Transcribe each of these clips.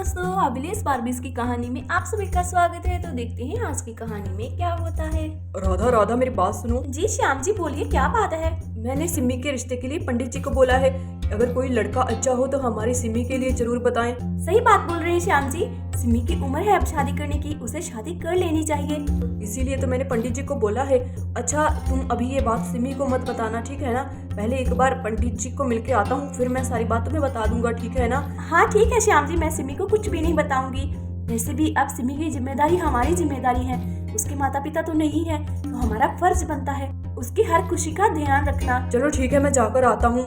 दोस्तों, अभिलेष बार्बीज की कहानी में आप सभी का स्वागत है। तो देखते हैं आज की कहानी में क्या होता है। राधा राधा मेरी बात सुनो। जी श्याम जी बोलिए, क्या बात है। मैंने सिमी के रिश्ते के लिए पंडित जी को बोला है, अगर कोई लड़का अच्छा हो तो हमारी सिमी के लिए जरूर बताएं। सही बात बोल रहे हैं श्याम जी, सिमी की उम्र है अब शादी करने की, उसे शादी कर लेनी चाहिए। इसीलिए तो मैंने पंडित जी को बोला है। अच्छा तुम अभी ये बात सिमी को मत बताना, ठीक है ना। पहले एक बार पंडित जी को मिलके आता हूँ, फिर मैं सारी बात तुम्हें बता दूंगा, ठीक है ना। हाँ ठीक है श्याम जी, मैं सिमी को कुछ भी नहीं बताऊंगी। वैसे भी अब सिमी की जिम्मेदारी हमारी जिम्मेदारी है, उसके माता पिता तो नहीं है, तो हमारा फर्ज बनता है उसकी हर खुशी का ध्यान रखना। चलो ठीक है, मैं जाकर आता हूँ,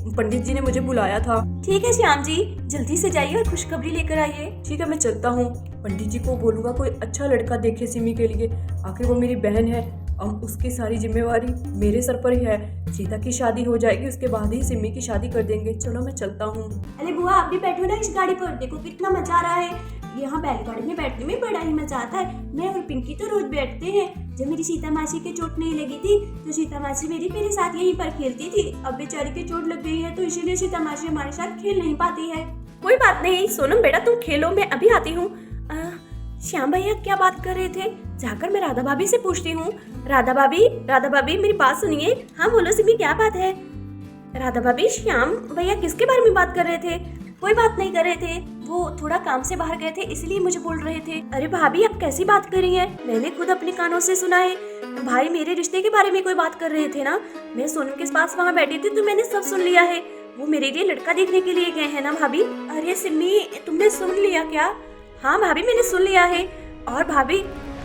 पंडित जी ने मुझे बुलाया था। ठीक है श्याम जी, जल्दी से जाइए और खुशखबरी लेकर आइए। ठीक है मैं चलता हूँ। पंडित जी को बोलूंगा कोई अच्छा लड़का देखे सिमी के लिए, आखिर वो मेरी बहन है। अब उसकी सारी जिम्मेवारी मेरे सर पर ही है। सीता की शादी हो जाएगी, उसके बाद ही सिमी की शादी कर देंगे। चलो मैं चलता हूँ। अरे बुआ आप भी बैठो ना इस गाड़ी पर, देखो कितना मजा आ रहा है। यहाँ बैलगाड़ी में बैठने में बड़ा ही मजा आता है। मैं और पिंकी तो रोज बैठते हैं। जब मेरी सीता मासी के चोट नहीं लगी थी तो सीता मासी मेरे साथ यहीं पर खेलती थी। अब बेचारी की चोट लग गई है तो इसीलिए सीता मासी हमारे साथ खेल नहीं पाती है। कोई बात नहीं सोनम बेटा, तुम खेलो, मैं अभी आती हूँ। श्याम भैया क्या बात कर रहे थे, जाकर मैं राधा भाभी से पूछती हूँ। राधा भाभी मेरी बात सुनिए। हाँ बोलो सिमी, क्या बात है। राधा भाभी, श्याम भैया किसके बारे में बात कर रहे थे। कोई बात नहीं कर रहे थे, वो थोड़ा काम से बाहर गए थे इसलिए मुझे बोल रहे थे। अरे भाभी आप कैसी बात कर रही हैं, मैंने खुद अपने कानों से सुना है। भाई मेरे रिश्ते के बारे में कोई बात कर रहे थे ना, मैं सोनम के पास वहाँ बैठी थी तो मैंने सब सुन लिया है। वो मेरे लिए लड़का देखने के लिए गए हैं ना भाभी। अरे सिमी तुमने सुन लिया क्या। हाँ भाभी मैंने सुन लिया है। और भाभी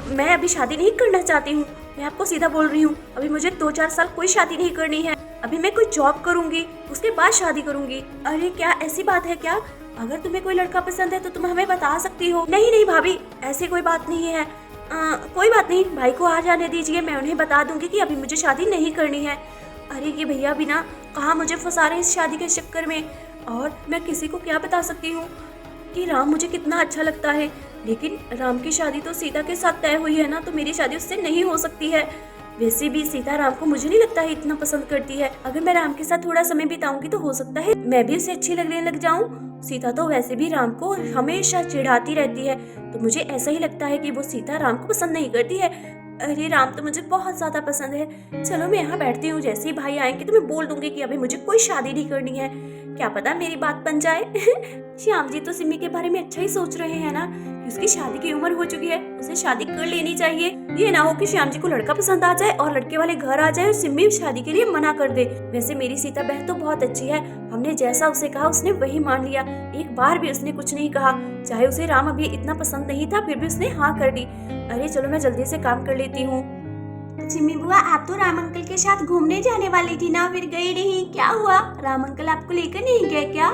मैं अभी शादी नहीं करना चाहती हूँ, मैं आपको सीधा बोल रही हूँ। अभी मुझे 2-4 साल कोई शादी नहीं करनी है। अभी मैं कोई जॉब करूंगी, उसके बाद शादी करूंगी। अरे क्या ऐसी बात है क्या, अगर तुम्हें कोई लड़का पसंद है तो तुम हमें बता सकती हो। नहीं भाभी ऐसी कोई बात नहीं है। कोई बात नहीं, भाई को आ जाने दीजिए, मैं उन्हें बता दूंगी कि अभी मुझे शादी नहीं करनी है। अरे ये भैया भी ना कहाँ मुझे फंसा रहे इस शादी के चक्कर में। और मैं किसी को क्या बता सकती हूँ कि राम मुझे कितना अच्छा लगता है, लेकिन राम की शादी तो सीता के साथ तय हुई है ना, तो मेरी शादी उससे नहीं हो सकती है। वैसे भी सीता राम को मुझे नहीं लगता है इतना पसंद करती है। अगर मैं राम के साथ थोड़ा समय बिताऊंगी तो हो सकता है मैं भी उसे अच्छी लगने लग जाऊं। सीता तो वैसे भी राम को हमेशा चिढ़ाती रहती है, तो मुझे ऐसा ही लगता है कि वो सीता राम को पसंद नहीं करती है। अरे राम तो मुझे बहुत ज्यादा पसंद है। चलो मैं यहाँ बैठती हूँ, जैसे ही भाई आएंगे तो मैं बोल दूंगी कि अभी मुझे कोई शादी नहीं करनी है। क्या पता मेरी बात बन जाए। श्याम जी तो सिमी के बारे में अच्छा ही सोच रहे हैं ना, कि उसकी शादी की उम्र हो चुकी है, उसे शादी कर लेनी चाहिए। ये ना हो कि श्याम जी को लड़का पसंद आ जाए और लड़के वाले घर आ जाए और सिमी शादी के लिए मना कर दे। वैसे मेरी सीता बहन तो बहुत अच्छी है, हमने जैसा उसे कहा उसने वही मान लिया। एक बार भी उसने कुछ नहीं कहा, चाहे उसे राम अभी इतना पसंद नहीं था फिर भी उसने हाँ कर दी। अरे चलो मैं जल्दी से काम कर लेती हूँ। सिमी बुआ आप तो राम अंकल के साथ घूमने जाने वाली थी ना, फिर गई नहीं, क्या हुआ। राम अंकल आपको लेकर नहीं गए क्या।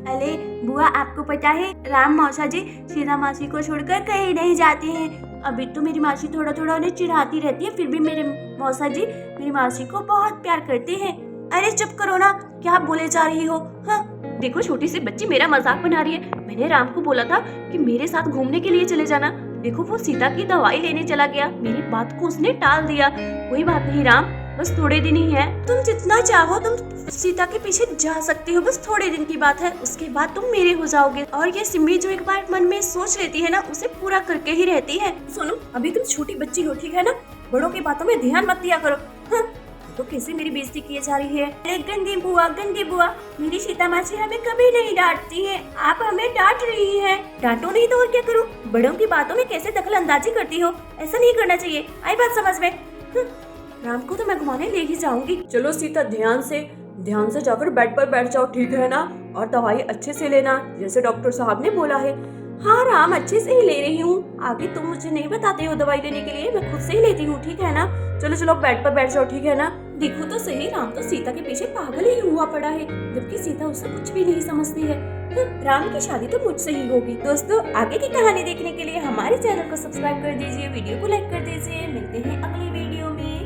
अरे बुआ आपको पता है राम मौसा जी सीता मासी को छोड़कर कहीं नहीं जाते हैं। अभी तो मेरी मासी थोड़ा थोड़ा उन्हें चिढ़ाती रहती है, फिर भी मेरे मौसा जी मेरी मासी को बहुत प्यार करते हैं। अरे चुप करो ना, क्या बोले जा रही हो। हाँ देखो छोटी सी बच्ची मेरा मजाक बना रही है। मैंने राम को बोला था कि मेरे साथ घूमने के लिए चले जाना, देखो वो सीता की दवाई लेने चला गया, मेरी बात को उसने टाल दिया। कोई बात नहीं राम, बस थोड़े दिन ही है, तुम जितना चाहो तुम सीता के पीछे जा सकती हो, बस थोड़े दिन की बात है, उसके बाद तुम मेरे हो जाओगे। और ये सिमी जो एक बार मन में सोच लेती है ना, उसे पूरा करके ही रहती है। सुनो अभी तुम छोटी बच्ची हो, ठीक है ना, बड़ों की बातों में ध्यान मत दिया करो। हाँ तो कैसे मेरी बेइज्जती की जा रही है। अरे गंदी बुआ, मेरी सीता मासी हमें कभी नहीं डांटती है, आप हमें डांट रही हैं। डांटो नहीं तो और क्या करूं, बड़ों की बातों में कैसे दखल अंदाजी करती हो, ऐसा नहीं करना चाहिए, आई बात समझ में। राम को तो मैं घुमाने ले ही जाऊंगी। चलो सीता ध्यान से जाकर बेड पर बैठ जाओ, ठीक है ना, और दवाई अच्छे से लेना जैसे डॉक्टर साहब ने बोला है। हाँ राम अच्छे से ही ले रही हूँ, आगे तुम मुझे नहीं बताते हो दवाई लेने के लिए, मैं खुद से ही लेती हूँ, ठीक है ना। चलो बेड पर बैठ जाओ, ठीक है ना। देखो तो सही, राम तो सीता के पीछे पागल ही हुआ पड़ा है, जबकि सीता उसे कुछ भी नहीं समझती है। राम की शादी तो मुझसे ही होगी। दोस्तों आगे की कहानी देखने के लिए हमारे चैनल को सब्सक्राइब कर दीजिए, वीडियो को लाइक कर दीजिए। मिलते हैं अगली वीडियो में।